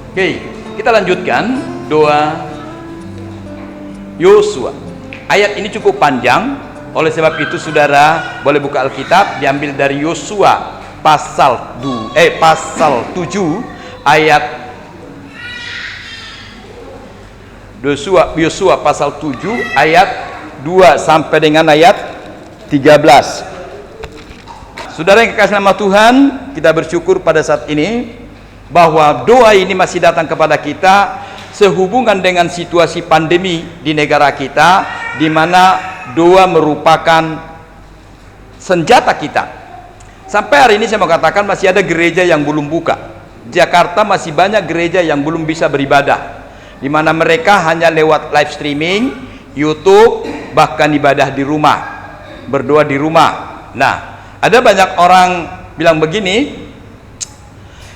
Oke, kita lanjutkan doa Yosua. Ayat ini cukup panjang, oleh sebab itu saudara boleh buka Alkitab, diambil dari Yosua pasal 7 ayat Yosua pasal 7 ayat 2 sampai dengan ayat 13. Saudara yang kekasih nama Tuhan, kita bersyukur pada saat ini bahwa doa ini masih datang kepada kita sehubungan dengan situasi pandemi di negara kita, di mana doa merupakan senjata kita. Sampai hari ini saya mau katakan masih ada gereja yang belum buka. Jakarta masih banyak gereja yang belum bisa beribadah, di mana mereka hanya lewat live streaming, YouTube, bahkan ibadah di rumah, berdoa di rumah. Nah, ada banyak orang bilang begini,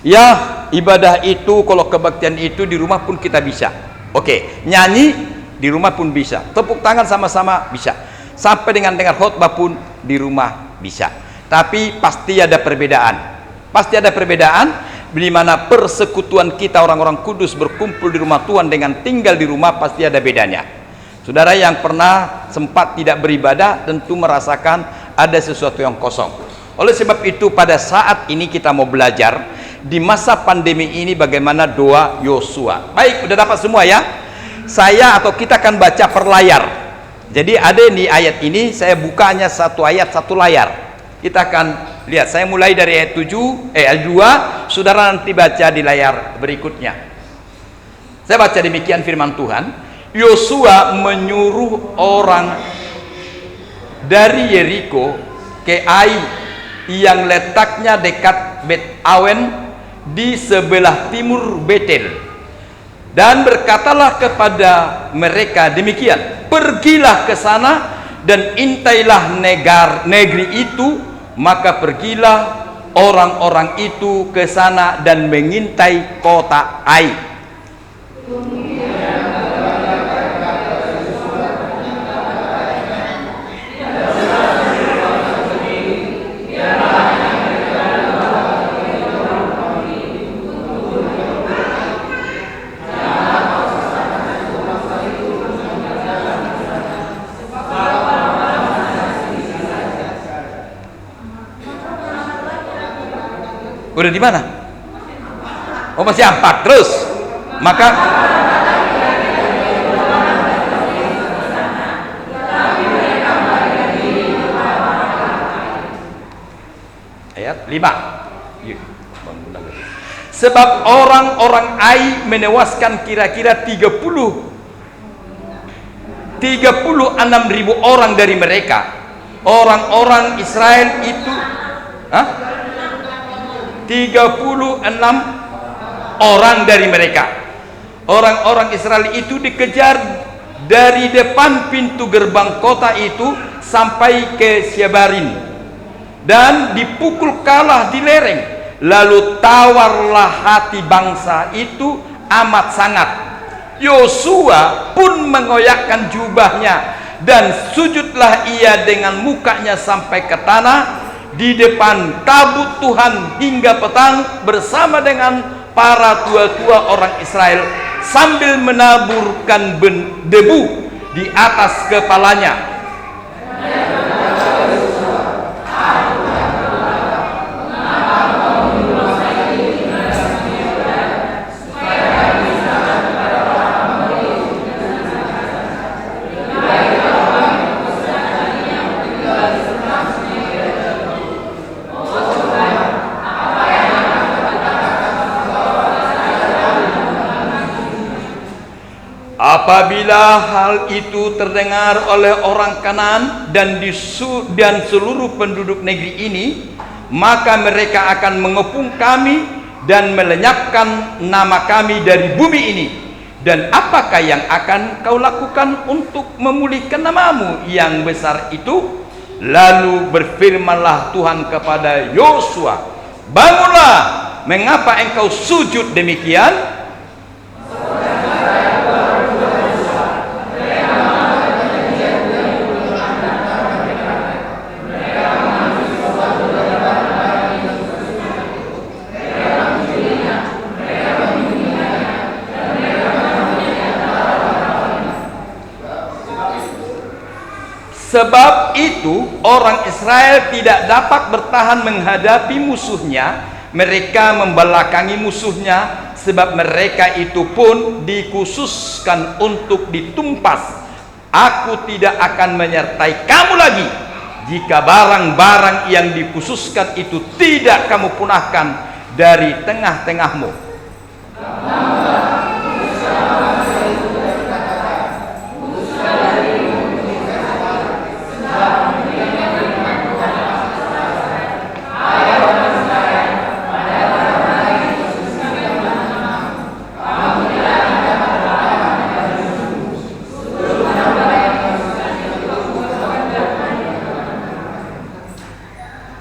ya ibadah itu, kalau kebaktian itu di rumah pun kita bisa. Oke, nyanyi di rumah pun bisa, tepuk tangan sama-sama bisa, sampai dengan dengar khotbah pun di rumah bisa. Tapi pasti ada perbedaan. Pasti ada perbedaan di mana persekutuan kita orang-orang kudus berkumpul di rumah Tuhan dengan tinggal di rumah pasti ada bedanya. Saudara yang pernah sempat tidak beribadah tentu merasakan ada sesuatu yang kosong. Oleh sebab itu pada saat ini kita mau belajar di masa pandemi ini bagaimana doa Yosua. Baik, udah dapat semua ya? Saya atau kita akan baca per layar. Jadi ada di ayat ini saya bukanya satu ayat satu layar. Kita akan lihat, saya mulai dari ayat 2, saudara nanti baca di layar berikutnya. Saya baca demikian firman Tuhan. Yosua menyuruh orang dari Yeriko ke Ai yang letaknya dekat Bet Awen di sebelah timur Betel, dan berkatalah kepada mereka demikian, pergilah ke sana dan intailah negeri itu. Maka pergilah orang-orang itu ke sana dan mengintai kota Ai. Udah di mana? Oh masih 4 terus. Maka ayat 5. Sebab orang-orang Ai menewaskan kira-kira 36.000 orang dari mereka. Orang-orang Israel itu 36 orang dari mereka. Orang-orang Israel itu dikejar dari depan pintu gerbang kota itu sampai ke Syebarim dan dipukul kalah di lereng. Lalu tawarlah hati bangsa itu amat sangat. Yosua pun mengoyakkan jubahnya dan sujudlah ia dengan mukanya sampai ke tanah di depan tabut Tuhan hingga petang bersama dengan para tua-tua orang Israel sambil menaburkan debu di atas kepalanya. Apabila hal itu terdengar oleh orang Kanaan dan seluruh penduduk negeri ini, maka mereka akan mengepung kami dan melenyapkan nama kami dari bumi ini. Dan apakah yang akan kau lakukan untuk memulihkan namamu yang besar itu? Lalu berfirmanlah Tuhan kepada Yosua, bangunlah, mengapa engkau sujud demikian? Sebab itu orang Israel tidak dapat bertahan menghadapi musuhnya. Mereka membelakangi musuhnya, sebab mereka itu pun dikhususkan untuk ditumpas. Aku tidak akan menyertai kamu lagi jika barang-barang yang dikhususkan itu tidak kamu punahkan dari tengah-tengahmu.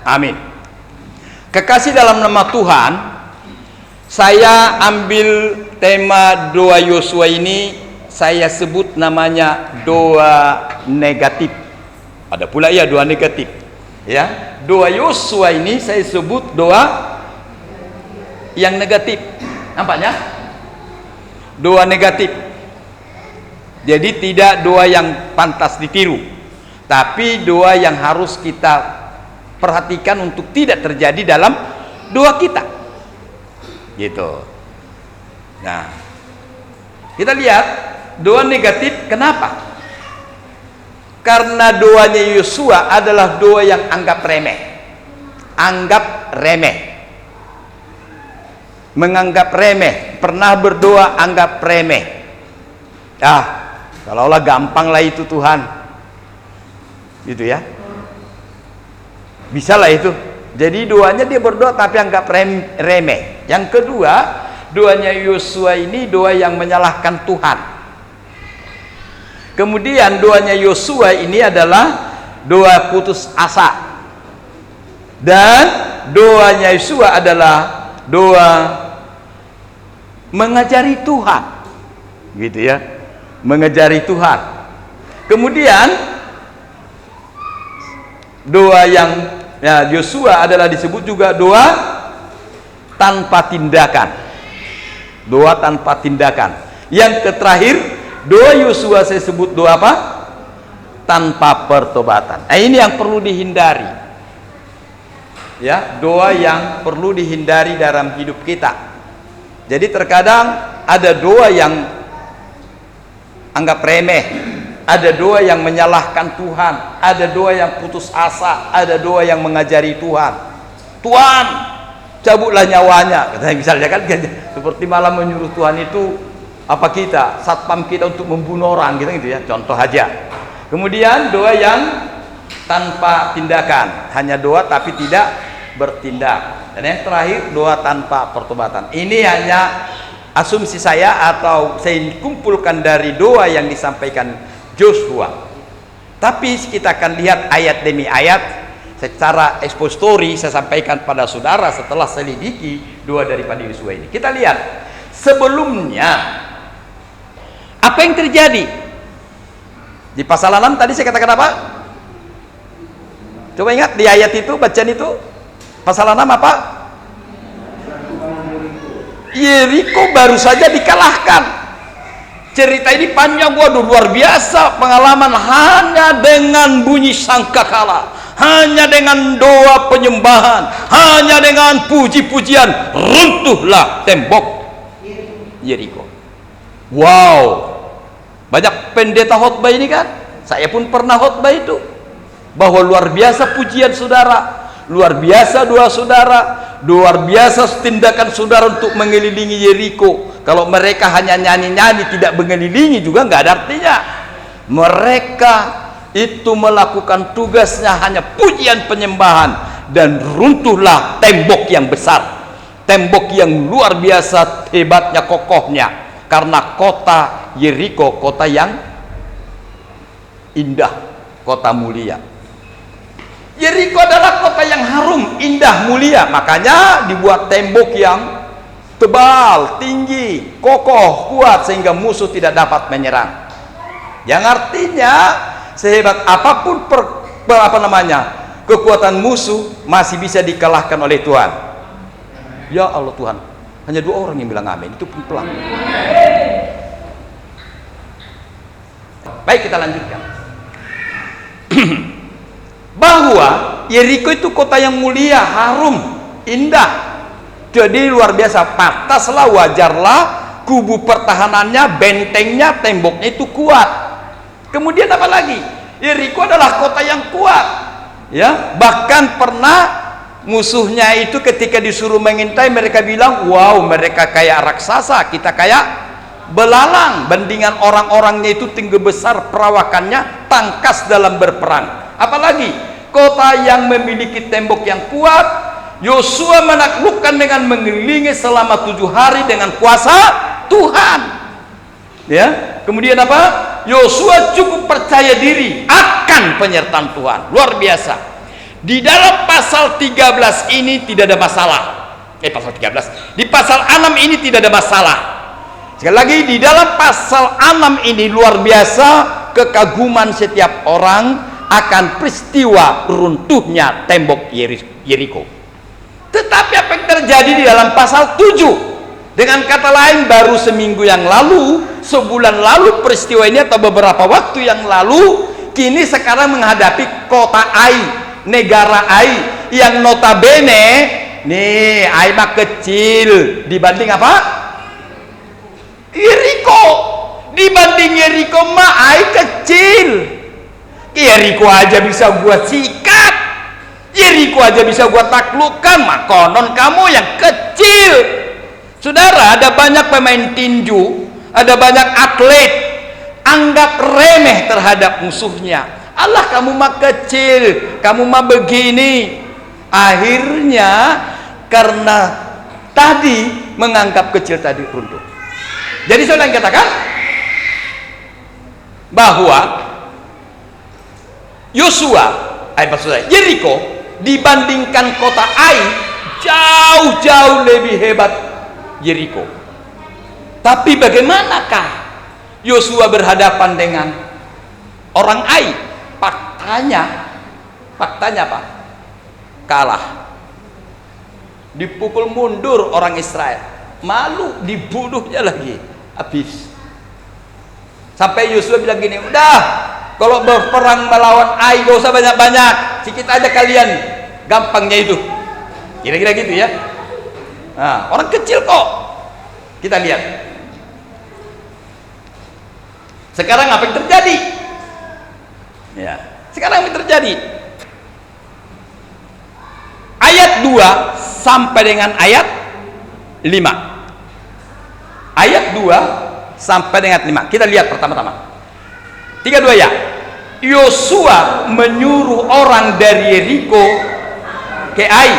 Amin. Kekasih dalam nama Tuhan, saya ambil tema doa Yosua ini, saya sebut namanya doa negatif. Ada pula ya doa negatif. Ya, doa Yosua ini saya sebut doa yang negatif. Nampaknya? Doa negatif. Jadi tidak doa yang pantas ditiru, tapi doa yang harus kita perhatikan untuk tidak terjadi dalam doa kita, gitu. Nah, kita lihat doa negatif. Kenapa? Karena doanya Yosua adalah doa yang anggap remeh, menganggap remeh, pernah berdoa anggap remeh. Kalau-olah gampang lah itu Tuhan, gitu ya. Bisa lah itu. Jadi doanya dia berdoa tapi anggap remeh. Yang kedua, doanya Yosua ini doa yang menyalahkan Tuhan. Kemudian doanya Yosua ini adalah doa putus asa. Dan doanya Yosua adalah doa mengajari Tuhan. Gitu ya. Mengajari Tuhan. Kemudian doa yang Yosua adalah disebut juga doa tanpa tindakan. Doa tanpa tindakan. Yang terakhir, doa Yosua saya sebut doa apa? Tanpa pertobatan. Ini yang perlu dihindari. Ya, doa yang perlu dihindari dalam hidup kita. Jadi terkadang ada doa yang anggap remeh, ada doa yang menyalahkan Tuhan, ada doa yang putus asa, ada doa yang mengajari Tuhan. Tuhan, cabutlah nyawanya, katanya misalnya kan, seperti malah menyuruh Tuhan itu apa kita, satpam kita untuk membunuh orang, gitu ya, contoh aja. Kemudian doa yang tanpa tindakan, hanya doa tapi tidak bertindak. Dan yang terakhir doa tanpa pertobatan. Ini hanya asumsi saya atau saya kumpulkan dari doa yang disampaikan Joshua. Tapi kita akan lihat ayat demi ayat secara expository. Saya sampaikan pada saudara setelah selidiki doa daripada Yosua ini. Kita lihat sebelumnya apa yang terjadi di pasal 6 tadi. Saya katakan apa? Coba ingat di ayat itu, bacaan itu pasal 6 apa? Yeriko baru saja dikalahkan. Cerita ini panjang, waduh, luar biasa pengalaman. Hanya dengan bunyi sangkakala, hanya dengan doa penyembahan, hanya dengan puji-pujian, runtuhlah tembok Yeriko. Wow, banyak pendeta khotbah ini kan, saya pun pernah khotbah itu, bahwa luar biasa pujian saudara, luar biasa doa saudara, luar biasa tindakan saudara untuk mengelilingi Yeriko. Kalau mereka hanya nyanyi-nyanyi tidak mengelilingi juga nggak ada artinya. Mereka itu melakukan tugasnya hanya pujian penyembahan, dan runtuhlah tembok yang besar, tembok yang luar biasa hebatnya, kokohnya, karena kota Yeriko kota yang indah, kota mulia. Yeriko adalah kota yang harum, indah, mulia, makanya dibuat tembok yang tebal, tinggi, kokoh, kuat, sehingga musuh tidak dapat menyerang. Yang artinya sehebat apapun kekuatan musuh masih bisa dikalahkan oleh Tuhan. Ya Allah Tuhan, hanya 2 orang yang bilang amin, itu pun pelan. Baik, kita lanjutkan. bahwa Yeriko itu kota yang mulia, harum, indah. Jadi luar biasa, pantaslah, wajarlah kubu pertahanannya, bentengnya, temboknya itu kuat. Kemudian apa lagi? Yeriko adalah kota yang kuat, ya. Bahkan pernah musuhnya itu ketika disuruh mengintai, mereka bilang, wow, mereka kayak raksasa, kita kayak belalang. Bandingan orang-orangnya itu tinggi besar, perawakannya tangkas dalam berperang. Apalagi kota yang memiliki tembok yang kuat. Yosua menaklukkan dengan mengelilingi selama 7 hari dengan kuasa Tuhan, ya. Kemudian apa? Yosua cukup percaya diri akan penyertaan Tuhan, luar biasa. Di dalam pasal 13 ini tidak ada masalah. Pasal 13. Di pasal 6 ini tidak ada masalah. Sekali lagi, di dalam pasal 6 ini luar biasa kekaguman setiap orang akan peristiwa runtuhnya tembok Yeriko. Tetapi apa yang terjadi di dalam pasal 7? Dengan kata lain, baru seminggu yang lalu, sebulan lalu peristiwa ini, atau beberapa waktu yang lalu, kini sekarang menghadapi kota Ai, negara Ai, yang notabene nih Ai mah kecil dibanding apa? Yeriko. Dibanding Yeriko mah Ai kecil. Yeriko aja bisa gua sikat, Yeriko aja bisa gua taklukkan, makonon kamu yang kecil. Saudara, ada banyak pemain tinju, ada banyak atlet anggap remeh terhadap musuhnya. Allah, kamu mah kecil, kamu mah begini. Akhirnya karena tadi menganggap kecil tadi runtuh. Jadi saya katakan bahwa Yeriko dibandingkan kota Ai jauh-jauh lebih hebat Yeriko. Tapi bagaimanakah Yosua berhadapan dengan orang Ai? Faktanya apa? Kalah. Dipukul mundur orang Israel. Malu, dibunuhnya lagi. Habis. Sampai Yosua bilang gini, udah, kalau berperang melawan Ai gak usah banyak-banyak, sedikit aja kalian, gampangnya itu. Kira-kira gitu ya. Nah, orang kecil kok. Kita lihat sekarang apa yang terjadi, ya. Sekarang apa yang terjadi? Ayat 2 sampai dengan ayat 5. Ayat 2 sampai dengan 5. Kita lihat pertama-tama 3-2 ya. Yosua menyuruh orang dari Yeriko ke Ai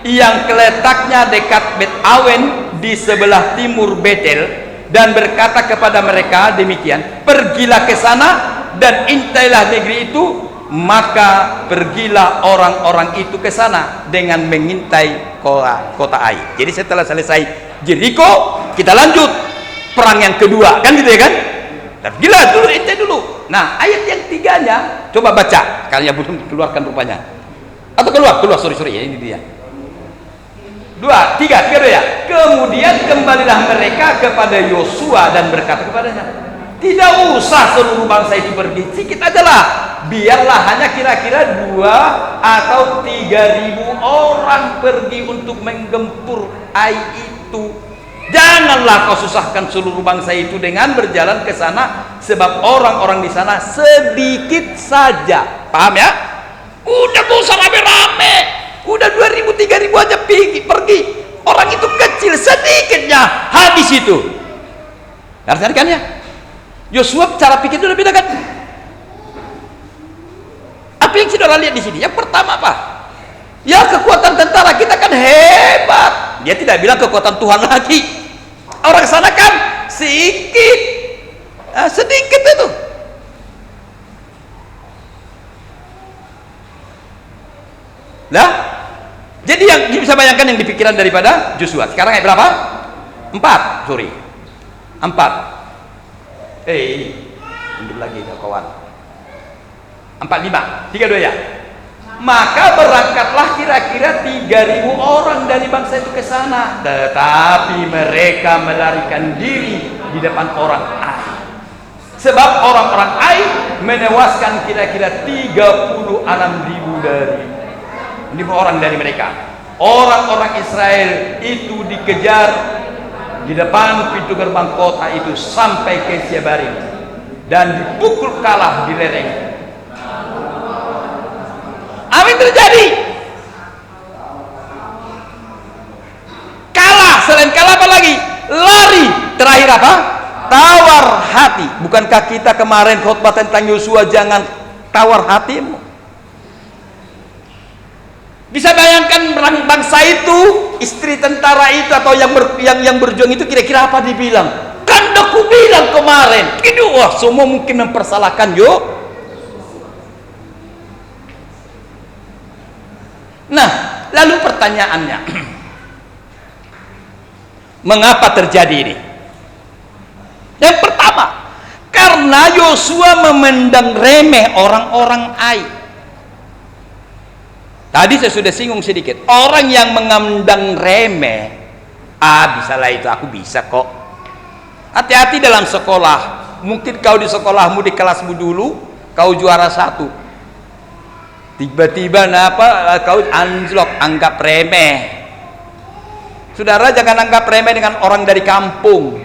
yang letaknya dekat Bet Awen di sebelah timur Betel, dan berkata kepada mereka demikian, pergilah ke sana dan intailah negeri itu. Maka pergilah orang-orang itu ke sana dengan mengintai kota Ai. Jadi setelah selesai Yeriko, kita lanjut perang yang kedua, kan gitu ya kan? Gila dulu, intai dulu. Nah, ayat yang 3-nya coba baca. Kalian belum keluarkan rupanya. Atau keluar, sorry ya, ini dia. 2, 3 ya. Kemudian kembalilah mereka kepada Yosua dan berkata kepadanya, tidak usah seluruh bangsa itu pergi, sedikit aja lah. Biarlah hanya kira-kira 2 atau 3.000 orang pergi untuk menggempur Ai itu. Janganlah kau susahkan seluruh bangsa itu dengan berjalan ke sana, sebab orang-orang di sana sedikit saja. Paham ya? Udah gak usah rame-rame, udah 2.000 3.000 aja pergi. Orang itu kecil, sedikitnya habis itu. Ngerti kan ya? Yosua cara pikir itu lebih dekat. Apa yang saudara lihat di sini? Yang pertama apa? Ya, kekuatan tentara kita kan hebat. Dia tidak bilang kekuatan Tuhan lagi. Orang sana kan sedikit, sedikit itu. Nah, jadi yang bisa bayangkan yang dipikiran daripada Yosua. Sekarang ayat berapa? 4, sorry. 4. Mundur lagi kawan. 45, 3-2 ya. Maka berangkatlah kira-kira 3.000 orang dari bangsa itu ke sana, tetapi mereka melarikan diri di depan orang Ai. Sebab orang-orang Ai menewaskan kira-kira 36.000 orang dari mereka. Orang-orang Israel itu dikejar di depan pintu gerbang kota itu sampai ke Syebarim dan dipukul kalah di lereng. Apa yang terjadi? Kalah, selain kalah apa lagi? Lari. Terakhir apa? Tawar hati. Bukankah kita kemarin khotbah tentang Yosua, jangan tawar hatimu? Bisa bayangkan bangsa itu, istri tentara itu atau yang berjuang itu kira-kira apa dibilang? Kan aku bilang kemarin. Wah, semua mungkin mempersalahkan yo. Nah, lalu pertanyaannya, mengapa terjadi ini? Yang pertama, karena Yosua memandang remeh orang-orang Ai. Tadi saya sudah singgung sedikit. Orang yang memandang remeh, bisalah itu, aku bisa kok. Hati-hati dalam sekolah. Mungkin kau di sekolahmu, di kelasmu dulu, kau juara 1. Tiba-tiba kau anjlok, anggap remeh. Saudara, jangan anggap remeh dengan orang dari kampung.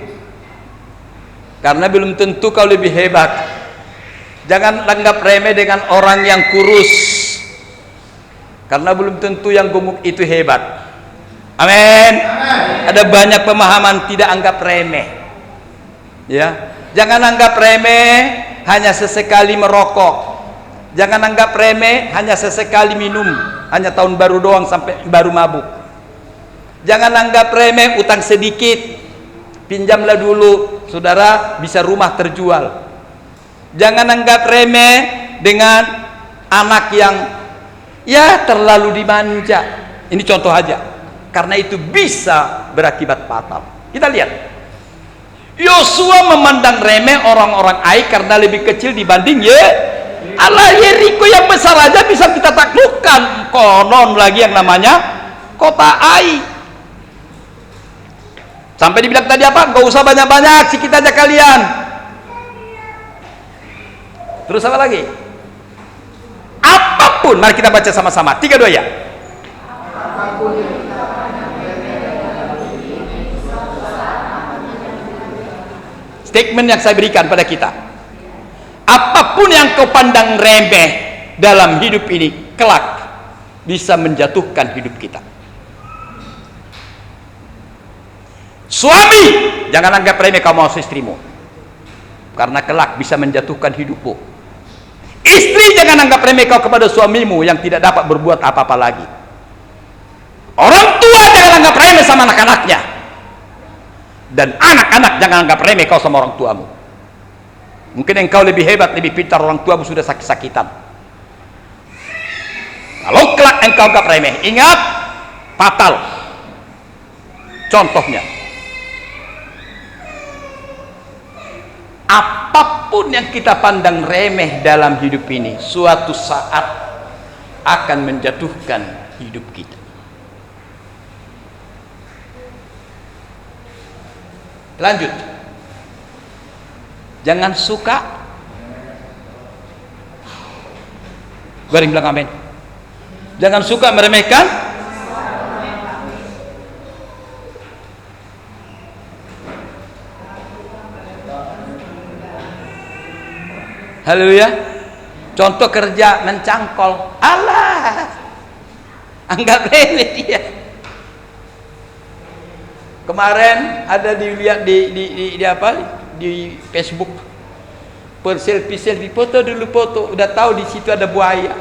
Karena belum tentu kau lebih hebat. Jangan anggap remeh dengan orang yang kurus. Karena belum tentu yang gemuk itu hebat. Amin. Ada banyak pemahaman tidak anggap remeh. Ya, jangan anggap remeh hanya sesekali merokok. Jangan anggap remeh hanya sesekali minum, hanya tahun baru doang sampai baru mabuk. Jangan anggap remeh utang sedikit. Pinjamlah dulu, saudara, bisa rumah terjual. Jangan anggap remeh dengan anak yang terlalu dimanja. Ini contoh aja. Karena itu bisa berakibat fatal. Kita lihat. Yosua memandang remeh orang-orang Ai karena lebih kecil dibanding Yeriko yang besar aja bisa kita taklukkan. Konon lagi yang namanya kota Ai. Sampai dibilang tadi apa? Gak usah banyak-banyak, sedikit aja kalian. Terus apa lagi? Apapun, mari kita baca sama-sama. 3, 2 ya. Statement yang saya berikan pada kita. Apapun yang kau pandang remeh dalam hidup ini, kelak bisa menjatuhkan hidup kita. Suami, jangan anggap remeh kau mau istrimu, karena kelak bisa menjatuhkan hidupmu. Istri, jangan anggap remeh kau kepada suamimu yang tidak dapat berbuat apa-apa lagi. Orang tua, jangan anggap remeh sama anak-anaknya. Dan anak-anak, jangan anggap remeh kau sama orang tuamu. Mungkin engkau lebih hebat, lebih pintar, orang tuamu sudah sakit-sakitan. Kalau kelak engkau anggap remeh, ingat, fatal. Contohnya, apapun yang kita pandang remeh dalam hidup ini, suatu saat akan menjatuhkan hidup kita. Lanjut. Jangan suka. Garing bilang amin. Jangan suka meremehkan. Haleluya. Contoh kerja mencangkol. Allah. Anggap remeh dia. Kemarin ada dilihat di apa? Di Facebook. Selfie foto dulu foto, udah tahu di situ ada buaya.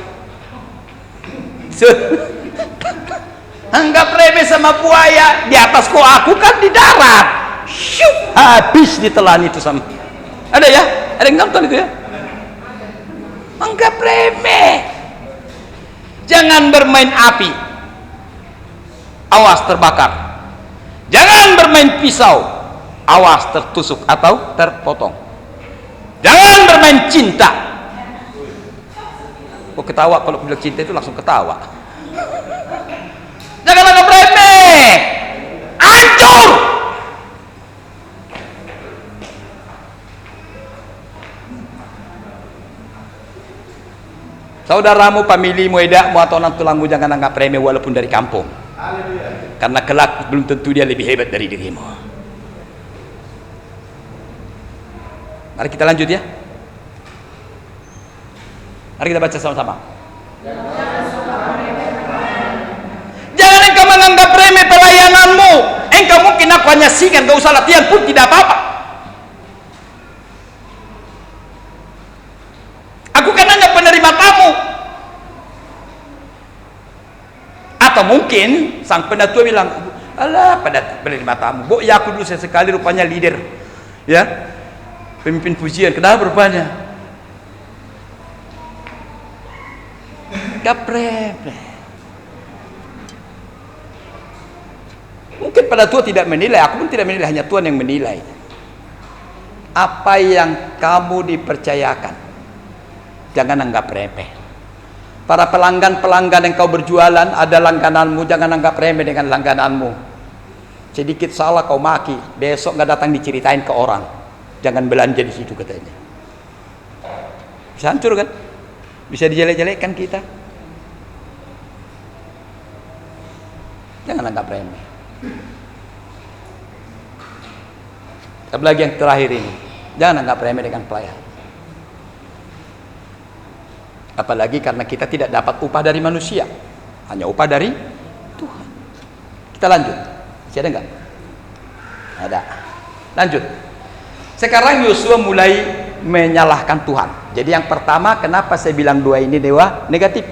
Anggap remeh sama buaya, di atas kok aku kan di darat. Syuk, habis ditelan itu sama. Ada ya? Ada yang nonton itu ya? Anggap remeh. Jangan bermain api. Awas terbakar. Jangan bermain pisau, awas tertusuk atau terpotong. Jangan bermain cinta. Kok ketawa kalau bilang cinta itu langsung ketawa. Jangan anggap remeh. Hancur. Saudaramu, familimu, edakmu, atau anak tulangmu jangan anggap remeh walaupun dari kampung. Karena kelak belum tentu dia lebih hebat dari dirimu. Mari kita lanjut ya. Mari kita baca sama-sama. Jangan engkau menganggap remeh pelayananmu. Engkau mungkin aku hanya singan, gak usah latihan pun tidak apa-apa. Aku kan hanya penerima tamu. Atau mungkin sang penatua bilang, alah pada penerima tamu. Bo ya aku dulu sesekali rupanya leader, ya, pemimpin pujian. Kenapa rupanya? Gaprep. Mungkin penatua tidak menilai, aku pun tidak menilai, hanya Tuhan yang menilai. Apa yang kamu dipercayakan, jangan anggap remeh. Para pelanggan-pelanggan yang kau berjualan, ada langgananmu, jangan anggap remeh dengan langgananmu. Sedikit salah kau maki, besok nggak datang diceritain ke orang. Jangan belanja di situ katanya. Bisa hancur kan? Bisa dijelek-jelekkan kita. Jangan anggap remeh. Apalagi yang terakhir ini, jangan anggap remeh dengan pelayan. Apalagi karena kita tidak dapat upah dari manusia, hanya upah dari Tuhan. Kita lanjut. Masih ada nggak? Ada. Lanjut. Sekarang Yosua mulai menyalahkan Tuhan. Jadi yang pertama, kenapa saya bilang dua ini dewa negatif?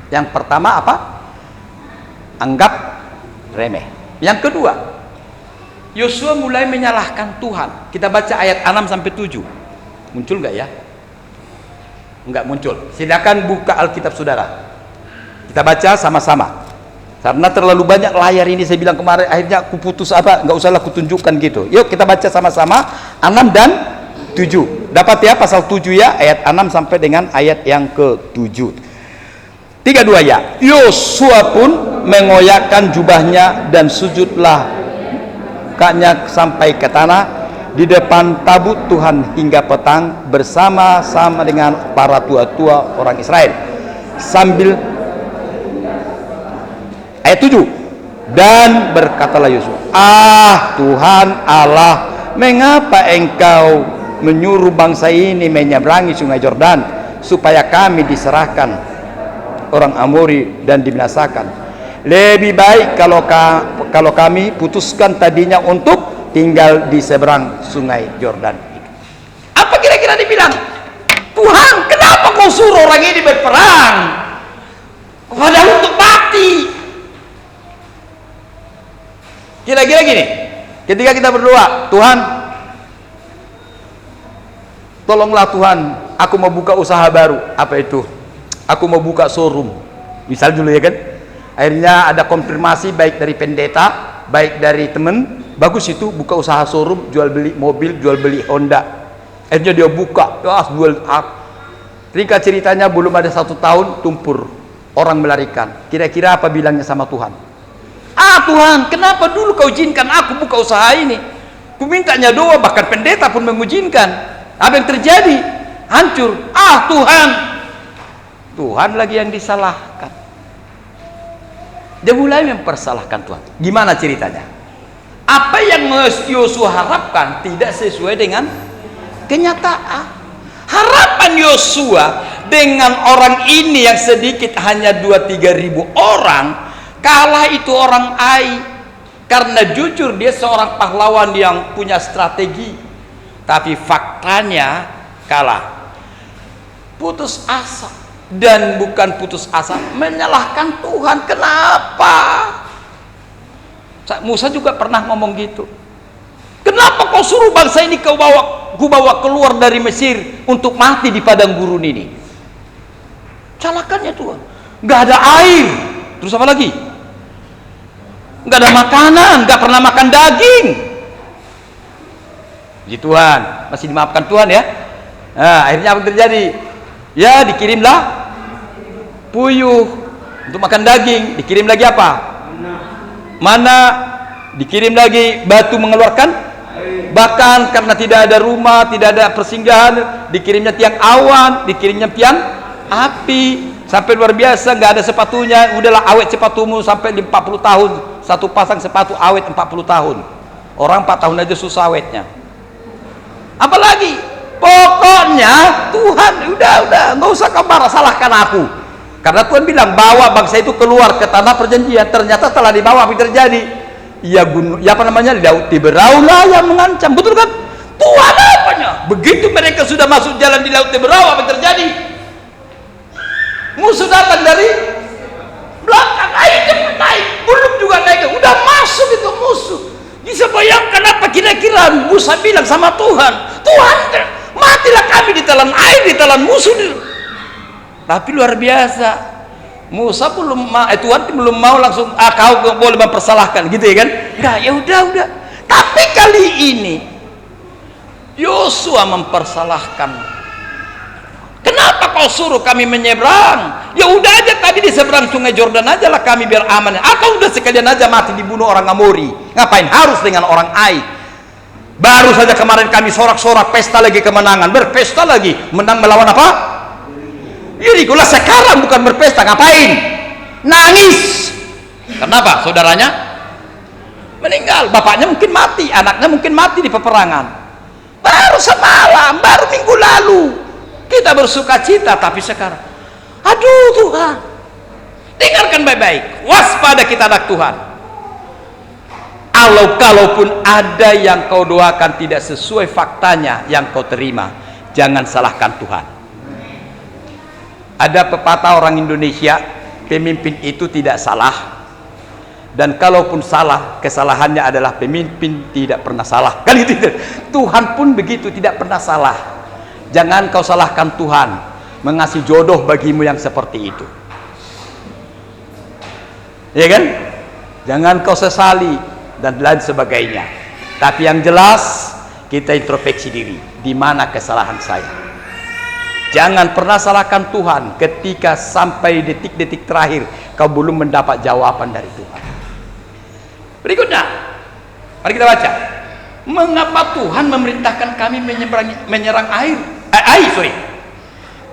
Yang pertama apa? Anggap remeh. Yang kedua, Yosua mulai menyalahkan Tuhan. Kita baca ayat 6 sampai 7. Muncul nggak ya? Enggak muncul. Silakan buka Alkitab saudara. Kita baca sama-sama. Karena terlalu banyak layar ini, saya bilang kemarin, akhirnya aku putus apa, nggak usahlah aku tunjukkan gitu. Yuk kita baca sama-sama 6 dan 7. Dapat ya pasal 7 ya, ayat 6 sampai dengan ayat yang ke-7. 3-2 ya. Yosua pun mengoyakkan jubahnya dan sujudlah kaknya sampai ke tanah di depan tabut Tuhan hingga petang bersama-sama dengan para tua-tua orang Israel. Sambil ayat 7, dan berkatalah Yosua, ah Tuhan Allah, mengapa engkau menyuruh bangsa ini menyeberangi sungai Yordan supaya kami diserahkan orang Amori dan dibinasakan? Lebih baik kalau kami putuskan tadinya untuk tinggal di seberang sungai Yordan itu. Apa kira-kira dibilang? Tuhan, kenapa kau suruh orang ini berperang? Padahal untuk mati. Kira-kira gini, ketika kita berdoa, Tuhan, tolonglah Tuhan, aku mau buka usaha baru. Apa itu? Aku mau buka showroom. Misal dulu ya kan? Akhirnya ada konfirmasi baik dari pendeta, baik dari teman. Bagus itu, buka usaha showroom, jual beli mobil, jual beli Honda. Akhirnya dia buka, jual up. Ringkas ceritanya belum ada 1 tahun, tumpur. Orang melarikan. Kira-kira apa bilangnya sama Tuhan? Ah Tuhan, kenapa dulu kau izinkan aku buka usaha ini? Ku mintanya doa, bahkan pendeta pun mengizinkan. Apa yang terjadi? Hancur. Ah Tuhan. Tuhan lagi yang disalahkan. Dia mulai mempersalahkan Tuhan. Gimana ceritanya? Apa yang Yosua harapkan tidak sesuai dengan kenyataan. Harapan Yosua dengan orang ini yang sedikit hanya 2-3 ribu orang, kalah itu orang Ai. Karena jujur dia seorang pahlawan yang punya strategi, tapi faktanya kalah. Putus asa, dan bukan putus asa, menyalahkan Tuhan. Kenapa? Musa juga pernah ngomong gitu. Kenapa kau suruh bangsa ini ku bawa keluar dari Mesir untuk mati di padang gurun ini? Salahkannya Tuhan. Gak ada air. Terus apa lagi? Gak ada makanan, gak pernah makan daging. Puji Tuhan, masih dimaafkan Tuhan ya. Nah, akhirnya apa terjadi? Ya, dikirimlah puyuh untuk makan daging. Dikirim lagi apa? Mana, dikirim lagi batu mengeluarkan, bahkan karena tidak ada rumah, tidak ada persinggahan, dikirimnya tiang awan, dikirimnya tiang api. sampai luar biasa, nggak ada sepatunya. Udahlah, awet sepatumu sampai 40 tahun, satu pasang sepatu awet 40 tahun. Orang 4 tahun aja susah awetnya, apalagi. Pokoknya Tuhan, udah nggak usah kau marah, salahkan aku, karena Tuhan bilang bawa bangsa itu keluar ke tanah perjanjian. Ternyata telah dibawa, apa yang terjadi? Ya gunung, ya apa namanya, laut Tiberaulah yang mengancam, betul kan? Tuhan apanya? Begitu mereka sudah masuk jalan di laut Tiberau, apa yang terjadi? Musuh datang dari belakang, ayo cepat naik. Belum juga naik, udah masuk itu musuh. Bisa bayangkan apa kira-kira Musa bilang sama Tuhan? Tuhan, matilah kami ditelan air, ditelan musuh. Tapi luar biasa, Musa Tuhan belum mau langsung, kau boleh mempersalahkan gitu ya kan? Enggak, ya udah. Tapi kali ini Yosua mempersalahkan. Kenapa kau suruh kami menyeberang? Ya udah aja tadi di seberang sungai Jordan aja lah kami biar aman. Atau udah sekalian aja mati dibunuh orang Amori. Ngapain harus dengan orang Ai? Baru saja kemarin kami sorak-sorak pesta lagi kemenangan, berpesta lagi, menang melawan apa? Yeriko. Lah sekarang bukan berpesta, ngapain? Nangis. Kenapa? Saudaranya meninggal, bapaknya mungkin mati, anaknya mungkin mati di peperangan. Baru semalam, baru minggu lalu kita bersuka cita, tapi sekarang, aduh Tuhan, dengarkan baik-baik, waspada kita anak Tuhan. Kalaupun ada yang kau doakan tidak sesuai faktanya yang kau terima, jangan salahkan Tuhan. Ada pepatah orang Indonesia, pemimpin itu tidak salah, dan kalaupun salah, kesalahannya adalah pemimpin tidak pernah salah. Kan itu, Tuhan pun begitu, tidak pernah salah. Jangan kau salahkan Tuhan mengasih jodoh bagimu yang seperti itu, ya kan? Jangan kau sesali dan lain sebagainya. Tapi yang jelas kita introspeksi diri, di mana kesalahan saya. Jangan pernah salahkan Tuhan ketika sampai detik-detik terakhir kau belum mendapat jawaban dari Tuhan. Berikutnya, mari kita baca. Mengapa Tuhan memerintahkan kami menyerang air?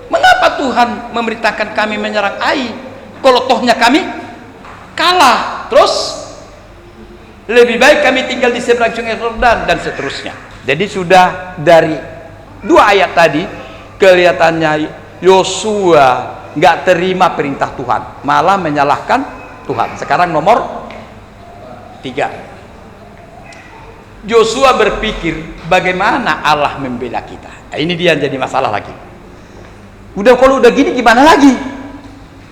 Mengapa Tuhan memerintahkan kami menyerang Ai? Kalau tohnya kami kalah, terus lebih baik kami tinggal di seberang sungai Yordan dan seterusnya. Jadi sudah dari 2 ayat tadi kelihatannya Yosua nggak terima perintah Tuhan, malah menyalahkan Tuhan. Sekarang nomor 3, Yosua berpikir bagaimana Allah membela kita. Nah, ini dia yang jadi masalah lagi. Udah, kalau udah gini gimana lagi,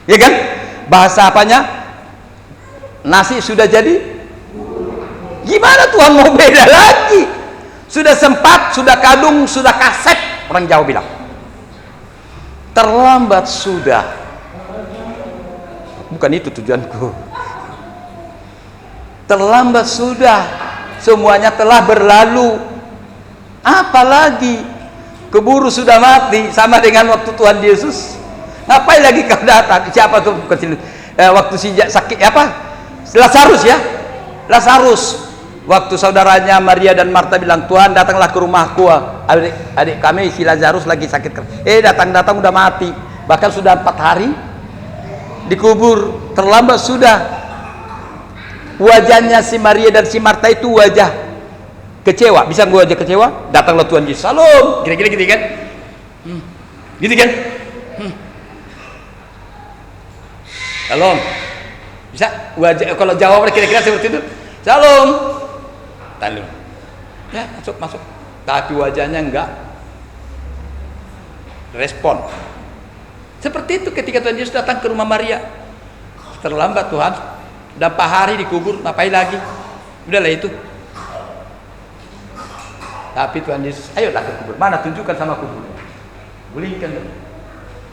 ya kan? Bahasa apanya, nasi sudah jadi, gimana Tuhan mau beda lagi? Sudah sempat, sudah kadung, sudah kaset, orang Jawa bilang. Terlambat sudah. Bukan itu tujuanku. Terlambat sudah, semuanya telah berlalu. Apalagi keburu sudah mati, sama dengan waktu Tuhan Yesus. Ngapain lagi kau datang? Siapa tuh kecil? Waktu si sakit apa? Lazarus ya, Lazarus. Waktu saudaranya Maria dan Marta bilang, Tuhan datanglah ke rumahku, adik kami si Lazarus lagi sakit. Datang udah mati, bahkan sudah 4 hari dikubur. Terlambat sudah. Wajahnya si Maria dan si Marta itu wajah kecewa. Bisa gua aja kecewa? Datanglah Tuhan Yesus, salam, kira-kira gitu kan? Gitu kan? Salam. Bisa? Wajah, kalau jawab kira-kira seperti itu, salam. Lalu, ya masuk. Tapi wajahnya enggak respon. Seperti itu ketika Tuhan Yesus datang ke rumah Maria. Terlambat Tuhan, udah 4 hari dikubur, ngapain lagi? Udahlah itu. Tapi Tuhan Yesus, ayolah ke kubur. Mana, tunjukkan sama kubur. Gulingkan dulu.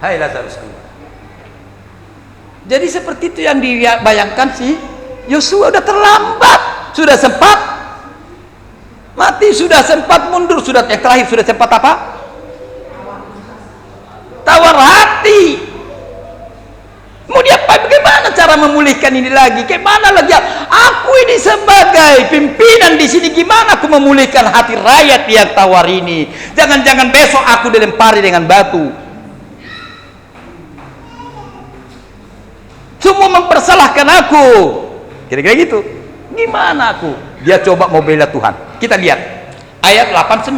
Hai Lazarus keluar. Jadi seperti itu yang dibayangkan sih. Yosua udah terlambat, sudah sempat mati, sudah sempat mundur, sudah yang terakhir sudah sempat apa? Tawar hati. Mau diapain? Bagaimana cara memulihkan ini lagi? Gimana lagi? Aku ini sebagai pimpinan di sini, gimana aku memulihkan hati rakyat yang tawar ini? Jangan-jangan besok aku dilempari dengan batu. semua mempersalahkan aku. Kira-kira gitu. Gimana aku? Dia coba mau bela Tuhan. Kita lihat ayat 89.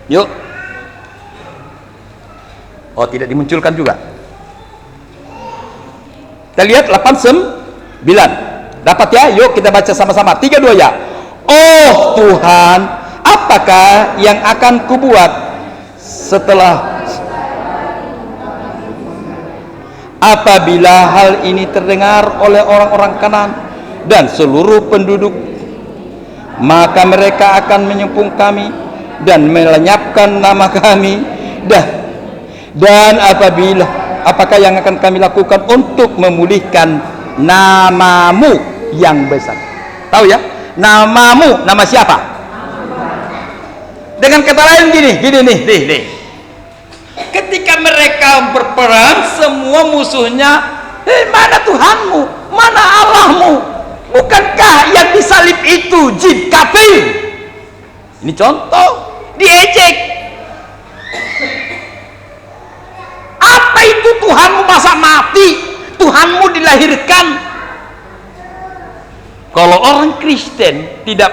Yuk. Oh, tidak dimunculkan juga. Kita lihat 89. Dapat ya? Yuk kita baca sama-sama. 3, 2 ya. Oh Tuhan, apakah yang akan kubuat setelah apabila hal ini terdengar oleh orang-orang Kanaan dan seluruh penduduk, maka mereka akan menyepung kami dan melenyapkan nama kami. Dan apakah yang akan kami lakukan untuk memulihkan namamu yang besar? Tahu ya, namamu, nama siapa? Dengan kata lain gini nih. Ketika mereka berperang, semua musuhnya, mana Tuhanmu, mana Allahmu? Bukankah yang disalib itu jin kafir? Ini contoh, diejek. Apa itu Tuhanmu masa mati? Tuhanmu dilahirkan. Kalau orang Kristen tidak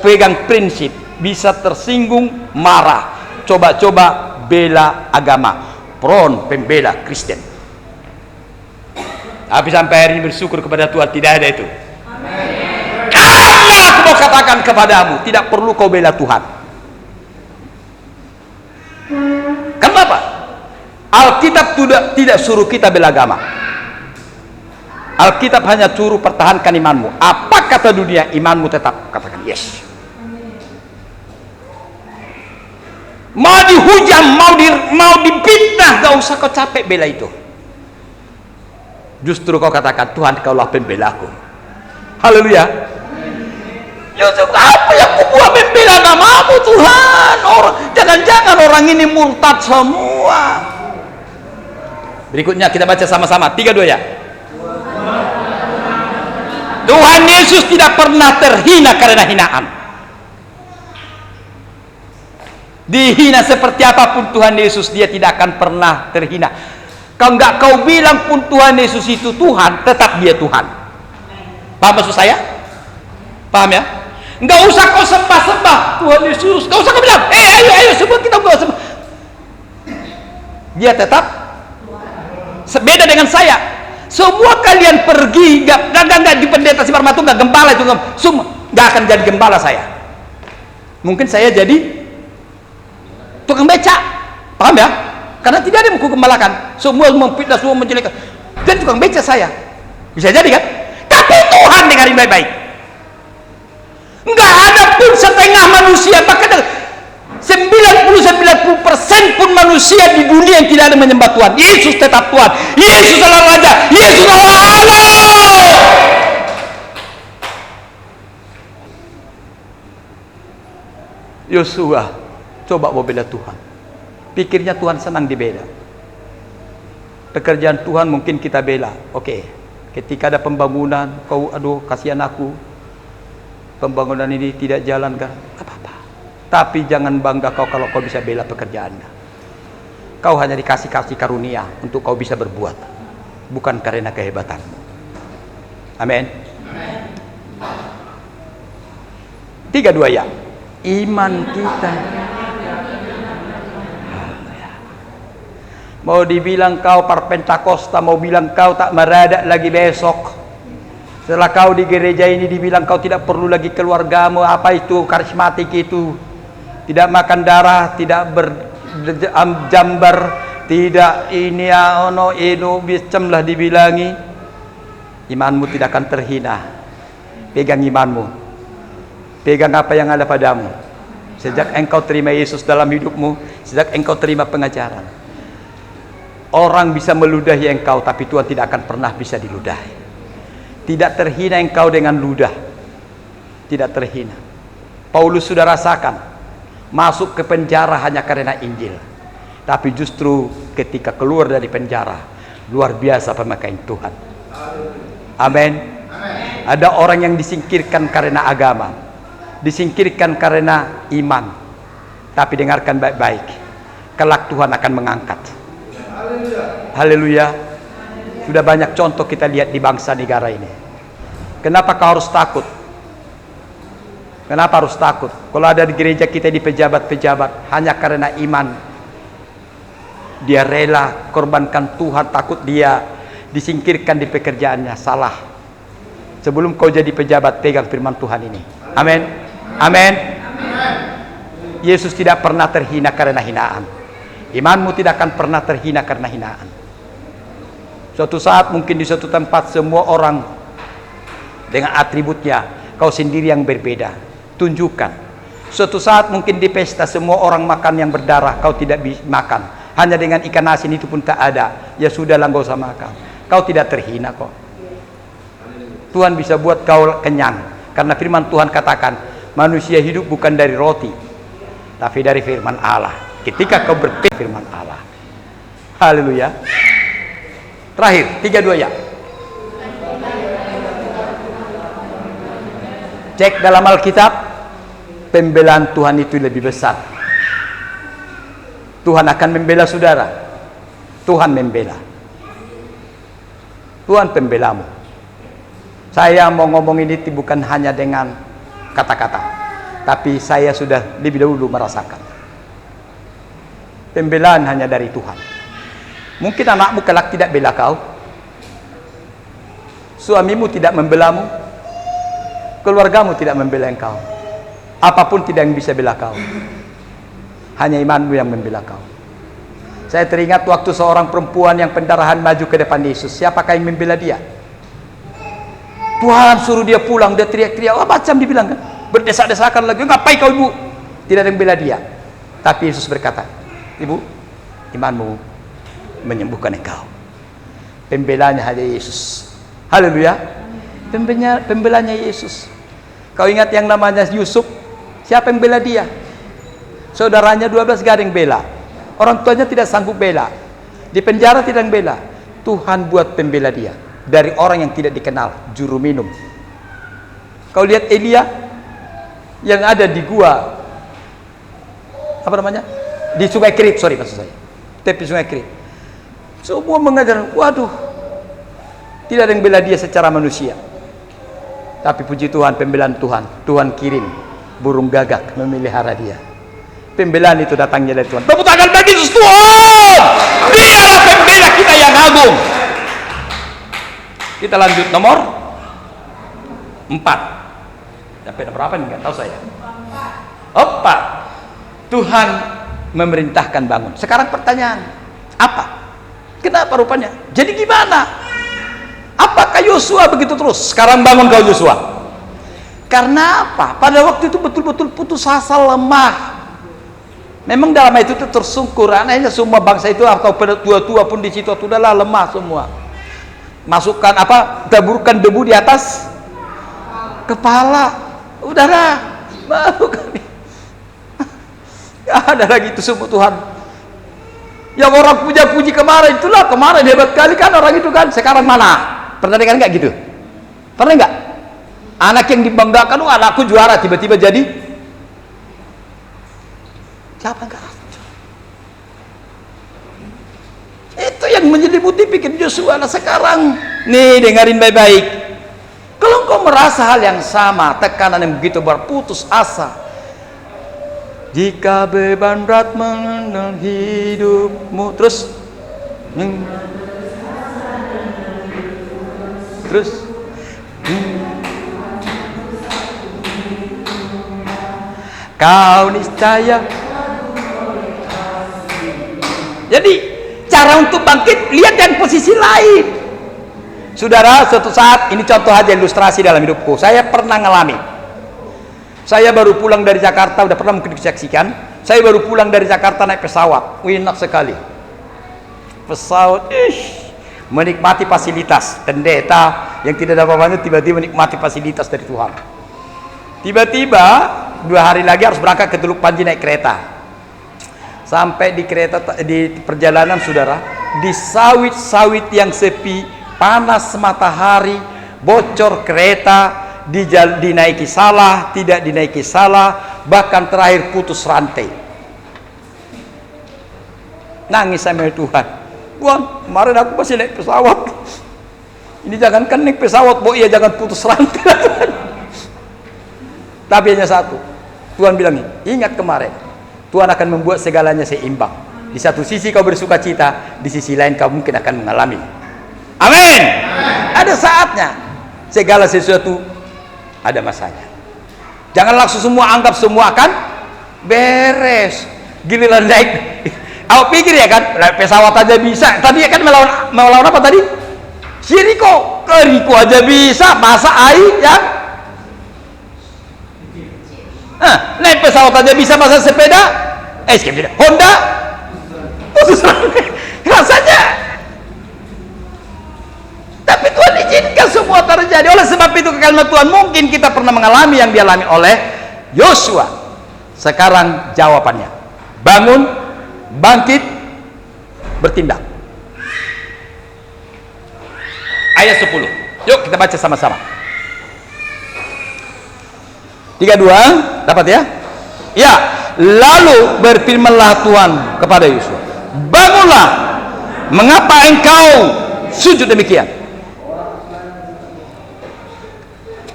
pegang prinsip, bisa tersinggung, marah, coba-coba bela agama, pembela Kristen. Tapi sampai hari ini bersyukur kepada Tuhan tidak ada itu. Karena aku mau katakan kepadamu, tidak perlu kau bela Tuhan. Kenapa? Alkitab tidak suruh kita bela agama. Alkitab hanya suruh pertahankan imanmu. Apa kata dunia, imanmu tetap katakan yes. Mau dihujam, mau dipitnah, gak usah kau capek bela itu. Justru kau katakan, Tuhan kaulah pembelaku. Haleluya. Yusuf, apa yang kubuat membela namamu Tuhan? Jangan-jangan orang ini murtad semua. Berikutnya kita baca sama-sama. 3, 2 ya. Tuhan Yesus tidak pernah terhina karena hinaan. Dihina seperti apapun Tuhan Yesus, dia tidak akan pernah terhina. Kalau enggak kau bilang pun Tuhan Yesus itu Tuhan, tetap dia Tuhan. Paham maksud saya? Paham ya? Enggak usah kau sembah-sembah Tuhan Yesus. Enggak usah kau bilang, ayo semua kita enggak sembah. Dia tetap beda dengan saya. Semua kalian pergi, enggak di pendeta si Parmatu, enggak gembala itu, semua enggak akan jadi gembala saya. Mungkin saya jadi tukang beca, paham ya? Karena tidak ada yang mau gembalakan, semua memfitnah, semua menjelekkan. Dan tukang beca saya, bisa jadi kan? Tapi Tuhan dengarin baik-baik. Enggak ada pun setengah manusia, bahkan 90% pun manusia di dunia yang tidak ada menyembah Tuhan. Yesus tetap Tuhan. Yesus adalah Raja. Yesus adalah Allah. Yosua coba mau bela Tuhan, pikirnya Tuhan senang dibela. Pekerjaan Tuhan mungkin kita bela, oke. Ketika ada pembangunan, kau aduh kasihan aku, pembangunan ini tidak jalan kan, apa-apa. Tapi jangan bangga kau kalau kau bisa bela pekerjaannya. Kau hanya dikasih karunia untuk kau bisa berbuat, bukan karena kehebatanmu. Amin. 3, 2 ya. Iman kita. Mau dibilang kau Pentakosta, mau bilang kau tak meradak lagi besok. Setelah kau di gereja ini dibilang kau tidak perlu lagi keluargamu, apa itu karismatik itu, tidak makan darah, tidak berjambar, tidak ini ono eno bicamlah dibilangi, imanmu tidak akan terhina. Pegang imanmu, pegang apa yang ada padamu. Sejak engkau terima Yesus dalam hidupmu, sejak engkau terima pengajaran, orang bisa meludahi engkau, tapi Tuhan tidak akan pernah bisa diludahi. Tidak terhina engkau dengan ludah, tidak terhina. Paulus sudah rasakan masuk ke penjara hanya karena Injil, tapi justru ketika keluar dari penjara, luar biasa pemakaian Tuhan. Amin. Ada orang yang disingkirkan karena agama, disingkirkan karena iman, tapi dengarkan baik-baik, kelak Tuhan akan mengangkat. Haleluya. Sudah banyak contoh kita lihat di bangsa negara ini. Kenapa kau harus takut? Kenapa harus takut? Kalau ada di gereja kita, di pejabat-pejabat, hanya karena iman, dia rela korbankan Tuhan, takut dia disingkirkan di pekerjaannya. Salah. Sebelum kau jadi pejabat, pegang firman Tuhan ini. Amin. Amin. Yesus tidak pernah terhina karena hinaan. Imanmu tidak akan pernah terhina karena hinaan. Suatu saat mungkin di suatu tempat semua orang dengan atributnya, kau sendiri yang berbeda. Tunjukkan. Suatu saat mungkin di pesta semua orang makan yang berdarah, kau tidak bisa makan. Hanya dengan ikan asin itu pun tak ada. Ya sudahlah, enggak usah makan. Kau tidak terhina kok. Tuhan bisa buat kau kenyang. Karena firman Tuhan katakan, manusia hidup bukan dari roti, tapi dari firman Allah. Ketika kau berpikir firman Allah. Haleluya. Terakhir, 3-2 ya. Cek dalam Alkitab, pembelaan Tuhan itu lebih besar. Tuhan akan membela saudara. Tuhan membela. Tuhan pembelamu. Saya mau ngomong ini bukan hanya dengan kata-kata, tapi saya sudah lebih dahulu merasakan. Pembelaan hanya dari Tuhan. Mungkin anakmu kelak tidak bela kau, suamimu tidak membelamu, keluargamu tidak membela engkau, apapun tidak yang bisa bela kau. Hanya imanmu yang membela kau. Saya teringat waktu seorang perempuan yang pendarahan maju ke depan Yesus. Siapakah yang membela dia? Tuhan suruh dia pulang. Dia teriak-teriak, macam dibilang kan, berdesak-desakan lagi. Ngapain kau ibu? Tidak ada yang bela dia. Tapi Yesus berkata, ibu, imanmu menyembuhkan engkau. Pembelanya hanya Yesus. Haleluya. Pembelanya Yesus. Kau ingat yang namanya Yusuf? Siapa yang bela dia? Saudaranya 12 gak ada yang bela. Orang tuanya tidak sanggup bela. Di penjara tidak yang bela. Tuhan buat pembela dia. Dari orang yang tidak dikenal, juru minum. Kau lihat Elia yang ada di gua, apa namanya? Di Sungai Kerit, sorry maksud saya. Tepi Sungai Kerit. Semua mengajar, waduh, tidak ada yang bela dia secara manusia. Tapi puji Tuhan, pembelaan Tuhan. Tuhan kirim burung gagak memelihara dia. Pembelaan itu datangnya dari Tuhan. Tepuk tangan bagi Yesus. Tuhan, dialah pembela kita yang agung. Kita lanjut nomor 4. Sampai berapa nih? Nggak tahu saya. 4. Tuhan memerintahkan bangun. Sekarang pertanyaan, apa? Kenapa rupanya? Jadi gimana? Apakah Yosua begitu terus? Sekarang bangun kau Yosua. Karena apa? Pada waktu itu betul-betul putus asa, lemah. Memang dalam itu tersungkur. Anehnya semua bangsa itu atau tua-tua pun di situ sudahlah lemah semua. Masukkan apa? Taburkan debu di atas kepala. Udahlah, baru kami. Gak ada lagi itu semua Tuhan. Yang orang puja-puji kemarin, itulah kemarin hebat kali kan orang itu kan. Sekarang mana? Pernah dengar nggak gitu? Pernah nggak? Anak yang dibanggakan, anakku juara, tiba-tiba jadi siapa enggak? Itu yang menyelimuti pikir Yosua. Nah sekarang nih dengarin baik-baik. Kalau engkau merasa hal yang sama, tekanan yang begitu berputus asa, jika beban berat mengenal hidupmu, terus kau niscaya. Jadi cara untuk bangkit, lihat yang posisi lain. Saudara, suatu saat, ini contoh aja ilustrasi dalam hidupku. Saya pernah ngalami. Saya baru pulang dari Jakarta, udah pernah mungkin disaksikan. Saya baru pulang dari Jakarta naik pesawat. Wih, enak sekali. Pesawat, menikmati fasilitas. Pendeta yang tidak ada apa-apanya tiba-tiba menikmati fasilitas dari Tuhan. Tiba-tiba 2 hari lagi harus berangkat ke Teluk Panji naik kereta. Sampai di kereta, di perjalanan saudara, di sawit-sawit yang sepi, panas matahari, bocor kereta, dinaiki salah, tidak dinaiki salah, bahkan terakhir putus rantai. Nangis sama Tuhan. Tuhan, kemarin aku masih naik pesawat, Ini jangankan naik pesawat, Bo, iya jangan putus rantai. Tapi hanya satu. Tuhan bilang, ingat kemarin, Tuhan akan membuat segalanya seimbang. Di satu sisi kau bersuka cita, di sisi lain kau mungkin akan mengalami. Amin. Ada saatnya. Segala sesuatu ada masanya. Jangan langsung semua anggap semua akan beres. Giliran naik, awak pikir ya kan, pesawat aja bisa. Tadi ya kan melawan apa tadi? Jericho. Jericho aja bisa, masa air yang naik pesawat aja bisa, masa sepeda Honda khusus rasanya. Tapi Tuhan izinkan semua terjadi. Oleh sebab itu kekalimat Tuhan, mungkin kita pernah mengalami yang dialami oleh Yosua. Sekarang jawabannya, bangun, bangkit, bertindak. Ayat 10. Yuk kita baca sama-sama. 32, dapat ya? Ya, lalu berfirmanlah Tuhan kepada Yosua, bangunlah, mengapa engkau sujud demikian?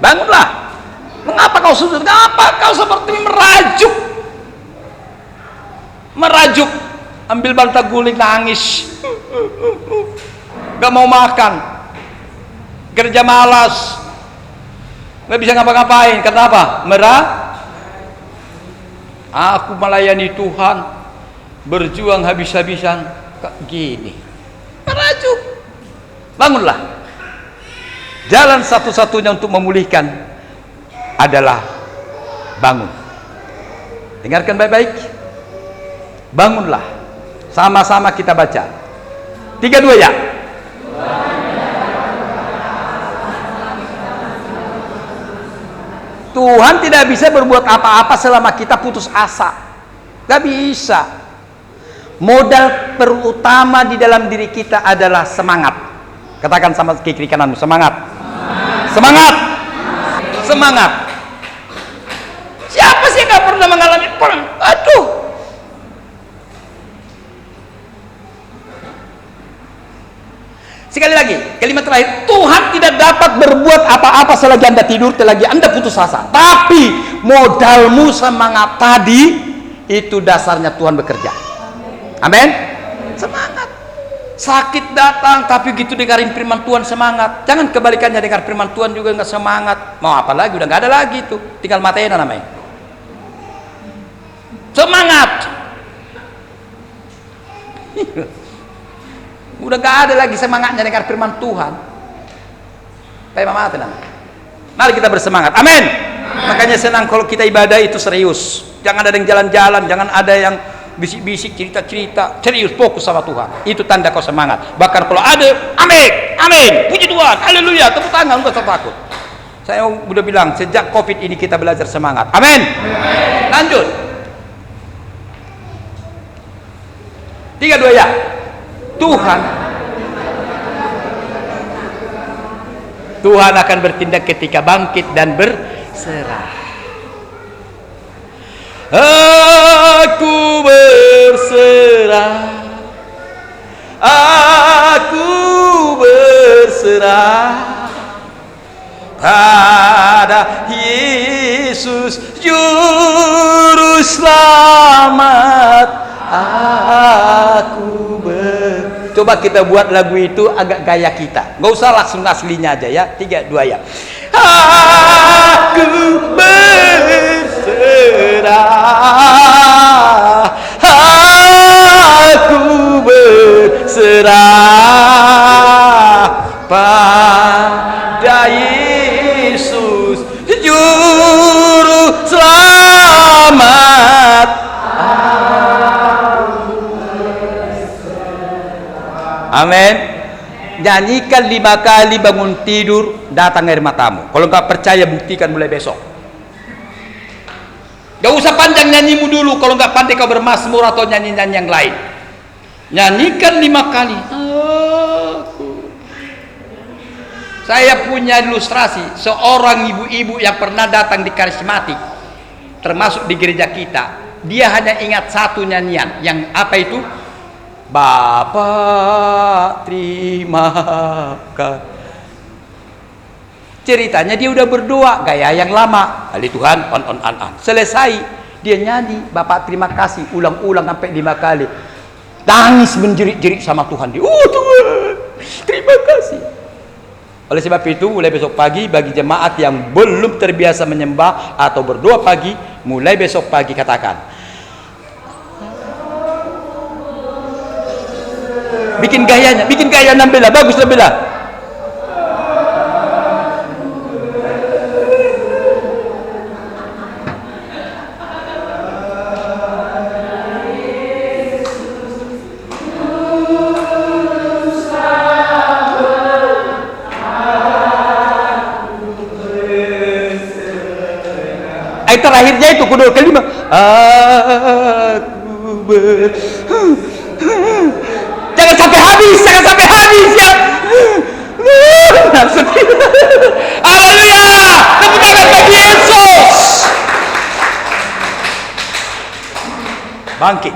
Bangunlah, mengapa kau sujud? Mengapa kau seperti merajuk, ambil bantal guling, nangis, gak mau makan, kerja malas, nggak bisa ngapa-ngapain. Kenapa? Aku melayani Tuhan, berjuang habis-habisan, gini, merajuk. Bangunlah. Jalan satu-satunya untuk memulihkan adalah bangun. Dengarkan baik-baik. Bangunlah. Sama-sama kita baca. 32 ya. Tuhan tidak bisa berbuat apa-apa selama kita putus asa. Gak bisa. Modal terutama di dalam diri kita adalah semangat. Katakan sama kiri kananmu, semangat. Semangat. Semangat. Siapa sih yang gak pernah mengalami perang? Aduh. Sekali lagi, kalimat terakhir, Tuhan tidak dapat berbuat apa-apa selagi Anda tidur, selagi Anda putus asa. Tapi modalmu semangat tadi, itu dasarnya Tuhan bekerja. Amin. Semangat. Sakit datang, tapi gitu dengarin firman Tuhan semangat. Jangan kebalikannya, dengar firman Tuhan juga nggak semangat. Mau apa lagi? Udah nggak ada lagi itu. Tinggal matain namanya. Semangat. Udah gak ada lagi semangatnya dengar firman Tuhan. Mari kita bersemangat. Amin. Makanya senang kalau kita ibadah itu serius. Jangan ada yang jalan-jalan, jangan ada yang bisik-bisik, cerita-cerita. Serius, fokus sama Tuhan. Itu tanda kau semangat. Bahkan kalau ada, amin, amin, puji Tuhan, haleluya, tepuk tangan, enggak usah takut. Saya udah bilang, sejak Covid ini kita belajar semangat. Amin. Lanjut. 32 ya. Tuhan akan bertindak ketika bangkit dan berserah. Aku berserah, aku berserah pada Yesus Juru Selamat. Coba kita buat lagu itu agak gaya kita, nggak usah langsung aslinya aja ya. 3, 2 ya. Aku berserah, aku berserah pada Yesus Juru Selamat. Amin. Nyanyikan 5 kali bangun tidur, datang air matamu. Kalau nggak percaya, buktikan mulai besok. Gak usah panjang nyanyimu dulu. Kalau nggak pandai kau bermazmur atau nyanyi-nyanyi yang lain, nyanyikan 5 kali. Saya punya ilustrasi seorang ibu-ibu yang pernah datang di karismatik, termasuk di gereja kita. Dia hanya ingat satu nyanyian, yang apa itu? Bapa terima kasih. Ceritanya dia udah berdoa gaya yang lama. Kali Tuhan on. Selesai dia nyanyi, Bapak terima kasih, ulang-ulang sampai 5 kali. Tangis menjerit-jerit sama Tuhan dia. Tuhan, terima kasih. Oleh sebab itu, mulai besok pagi bagi jemaat yang belum terbiasa menyembah atau berdoa pagi, mulai besok pagi katakan. Bikin gaya nambela, bagus nambela. Terakhirnya itu kedua kelima jangan sampai habis ya. Haleluya, tepuk tangan bagi Yesus. Bangkit.